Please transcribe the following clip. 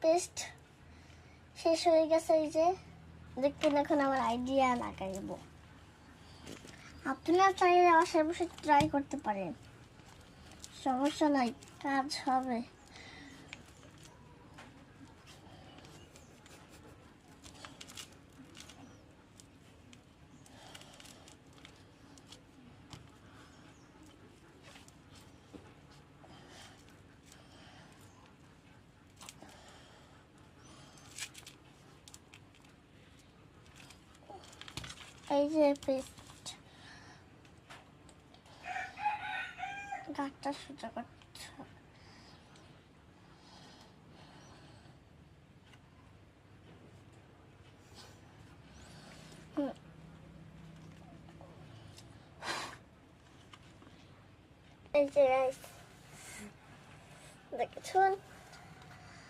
Paste শেষ হয়ে গেছে। এই যে দেখুন, এখন আমার আইডিয়া লাগাইব। আপনারা চাইলে বাসায় বসে ট্রাই করতে পারেন, সমস্যা নাই, কাজ হবে। এই যে পেস্ট, গাঁটটা সোজা করতে হবে। এই যে দেখেছেন।